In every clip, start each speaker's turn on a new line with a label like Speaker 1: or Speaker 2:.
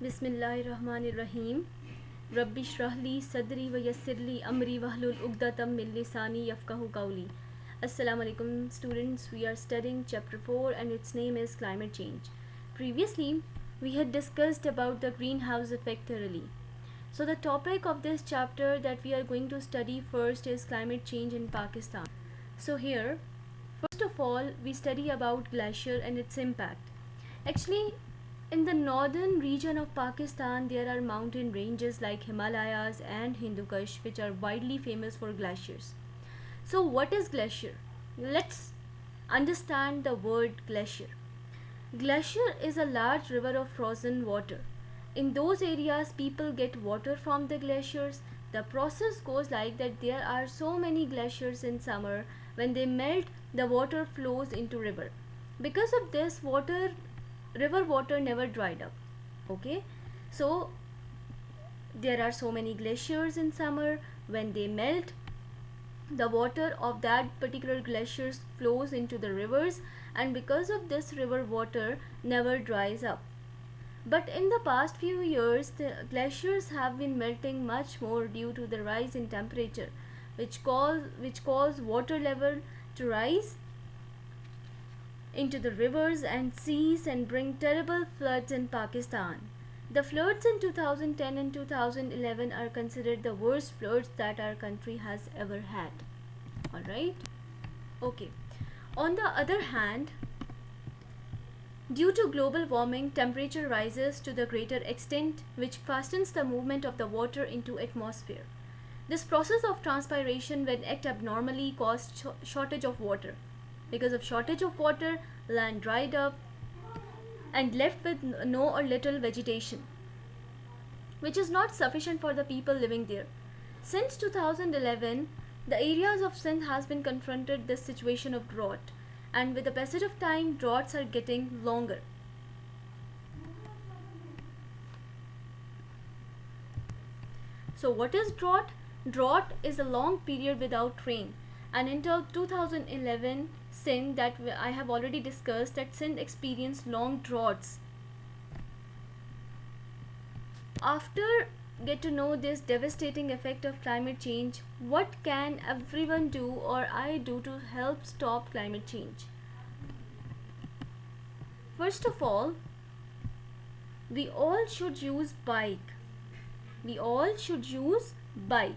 Speaker 1: बिस्मिल्लाहिर्रहमानिर्रहीम रब्बि श्रहली सदरी व यस्सिरली अमरी वहलुल उक़्दतम मिन लिसानी यफ़क़हू क़ौली. Assalamu alaikum students, we are studying chapter 4 and its name is climate change. Previously we had discussed about the greenhouse effect thoroughly. So the topic of this chapter that we are going to study first is climate change in Pakistan. So here first of all we study about glacier and its impact. Actually, in the northern region of Pakistan, there are mountain ranges like Himalayas and Hindu Kush, which are widely famous for glaciers. So, what is glacier? Let's understand the word glacier. Glacier is a large river of frozen water. In those areas, people get water from the glaciers. The process goes like that there are so many glaciers in summer. When they melt, the water flows into river. Because of this, river water never dried up. Okay, so there are so many glaciers in summer. When they melt, the water of that particular glaciers flows into the rivers, and because of this, river water never dries up. But in the past few years, the glaciers have been melting much more due to the rise in temperature, which cause water level to rise into the rivers and seas and bring terrible floods in Pakistan. The floods in 2010 and 2011 are considered the worst floods that our country has ever had. Alright? Okay. On the other hand, due to global warming, temperature rises to the greater extent, which fastens the movement of the water into atmosphere. This process of transpiration, when act abnormally, caused shortage of water. Because of shortage of water, land dried up and left with no or little vegetation, which is not sufficient for the people living there. Since 2011, the areas of Sindh has been confronted this situation of drought, and with the passage of time, droughts are getting longer. So what is drought? Drought is a long period without rain, and until 2011, Sindh, that I have already discussed, that Sindh experienced long droughts. After get to know this devastating effect of climate change, what can everyone do or I do to help stop climate change? First of all, we all should use bike. We all should use bike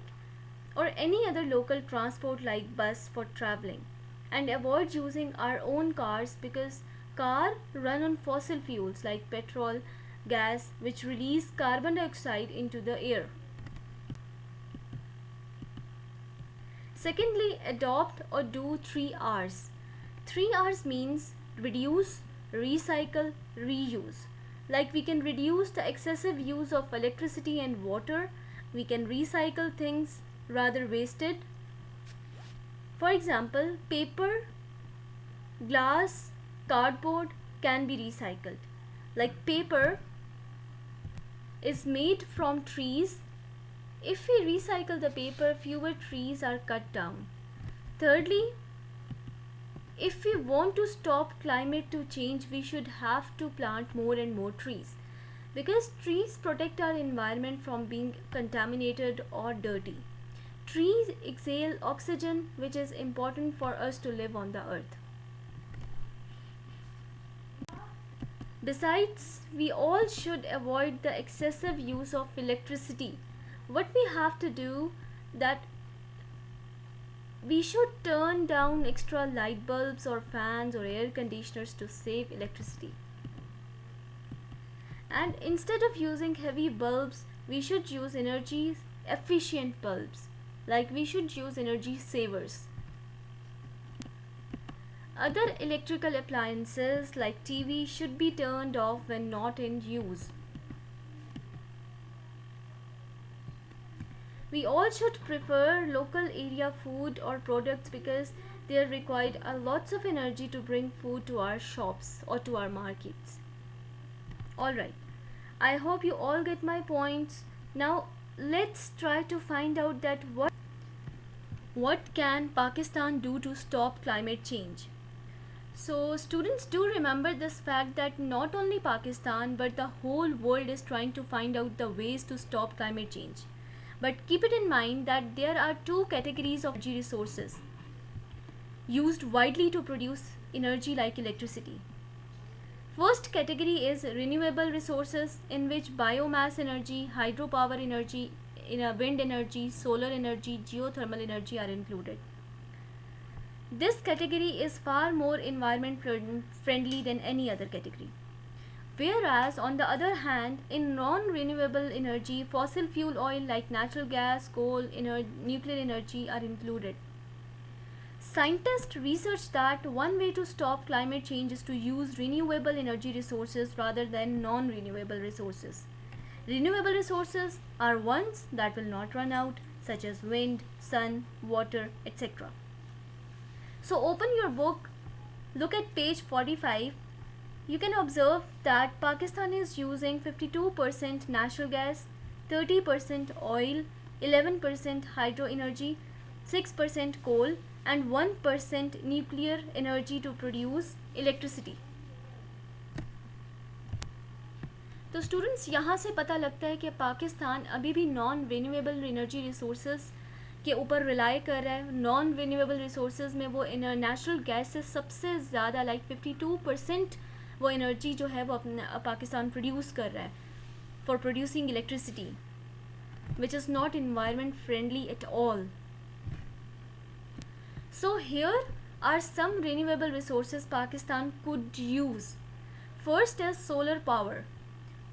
Speaker 1: or any other local transport like bus for traveling, and avoid using our own cars because cars run on fossil fuels like petrol, gas, which release carbon dioxide into the air. Secondly, adopt or do 3 R's. 3 R's means reduce, recycle, reuse. Like we can reduce the excessive use of electricity and water, we can recycle things rather wasted. For example, paper, glass, cardboard can be recycled. Like paper is made from trees. If we recycle the paper, fewer trees are cut down. Thirdly, if we want to stop climate to change, we should have to plant more and more trees, because trees protect our environment from being contaminated or dirty. Trees exhale oxygen, which is important for us to live on the earth. Besides, we all should avoid the excessive use of electricity. What we have to do, that we should turn down extra light bulbs or fans or air conditioners to save electricity. And instead of using heavy bulbs, we should use energy efficient bulbs. Like we should use energy savers. Other electrical appliances like TV should be turned off when not in use. We all should prefer local area food or products because they are required a lots of energy to bring food to our shops or to our markets. Alright, I hope you all get my points. Now let's try to find out that what can Pakistan do to stop climate change. So, students do remember this fact that not only Pakistan but the whole world is trying to find out the ways to stop climate change. But keep it in mind that there are two categories of energy resources used widely to produce energy like electricity. First category is renewable resources, in which biomass energy, hydropower energy, wind energy, solar energy, geothermal energy are included. This category is far more environment friendly than any other category. Whereas, on the other hand, in non-renewable energy, fossil fuel oil like natural gas, coal, nuclear energy are included. Scientists research that one way to stop climate change is to use renewable energy resources rather than non-renewable resources. Renewable resources are ones that will not run out, such as wind, sun, water, etc. So open your book, look at page 45. You can observe that Pakistan is using 52% natural gas, 30% oil, 11% hydro energy, 6% coal and 1% nuclear energy to produce electricity. तो students यहाँ से पता लगता है कि पाकिस्तान अभी भी non renewable energy resources के ऊपर रिलाई कर रहा है. नॉन रिन्यूएबल रिसोर्सेज में वो नेचुरल गैस से सबसे ज़्यादा लाइक 52% वो एनर्जी जो है वो अपना पाकिस्तान प्रोड्यूस कर रहा है for producing electricity, which is not environment friendly at all. So here are some renewable resources Pakistan could use. First is solar power.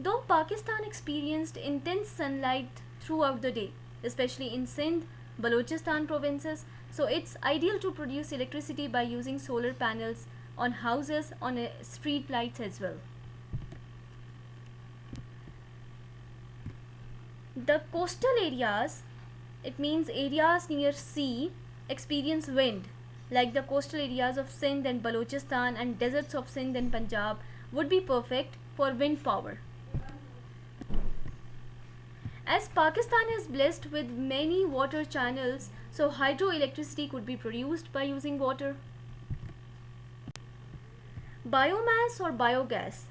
Speaker 1: Though Pakistan experienced intense sunlight throughout the day, especially in Sindh, Balochistan provinces, so it's ideal to produce electricity by using solar panels on houses, on street lights as well. The coastal areas, it means areas near sea, experience wind, like the coastal areas of Sindh and Balochistan and deserts of Sindh and Punjab would be perfect for wind power. As Pakistan is blessed with many water channels, so hydroelectricity could be produced by using water. Biomass or biogas,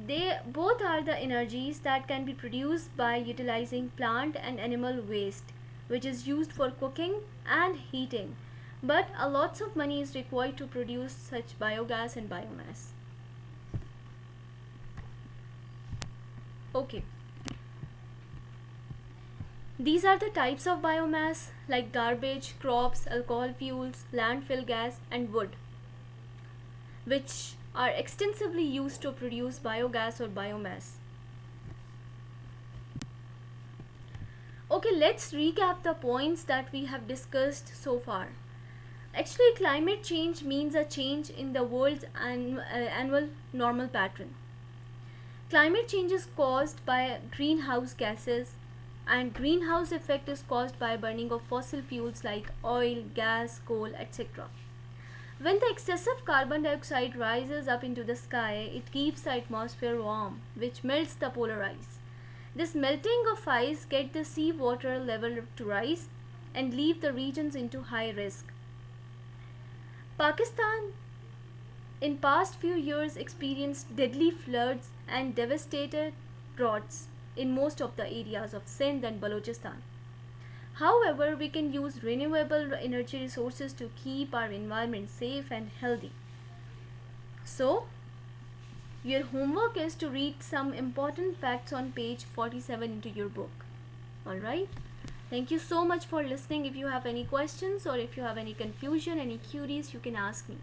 Speaker 1: they both are the energies that can be produced by utilizing plant and animal waste, which is used for cooking and heating, but a lots of money is required to produce such biogas and biomass. Okay, these are the types of biomass like garbage, crops, alcohol fuels, landfill gas and wood, which are extensively used to produce biogas or biomass. Okay, let's recap the points that we have discussed so far. Actually, climate change means a change in the world's annual normal pattern. Climate change is caused by greenhouse gases, and greenhouse effect is caused by burning of fossil fuels like oil, gas, coal, etc. When the excessive carbon dioxide rises up into the sky, it keeps the atmosphere warm, which melts the polar ice. This melting of ice gets the sea water level to rise and leave the regions into high risk. Pakistan in past few years experienced deadly floods and devastated droughts in most of the areas of Sindh and Balochistan. However, we can use renewable energy resources to keep our environment safe and healthy. So, your homework is to read some important facts on page 47 into your book. Alright? Thank you so much for listening. If you have any questions or if you have any confusion, any queries, you can ask me.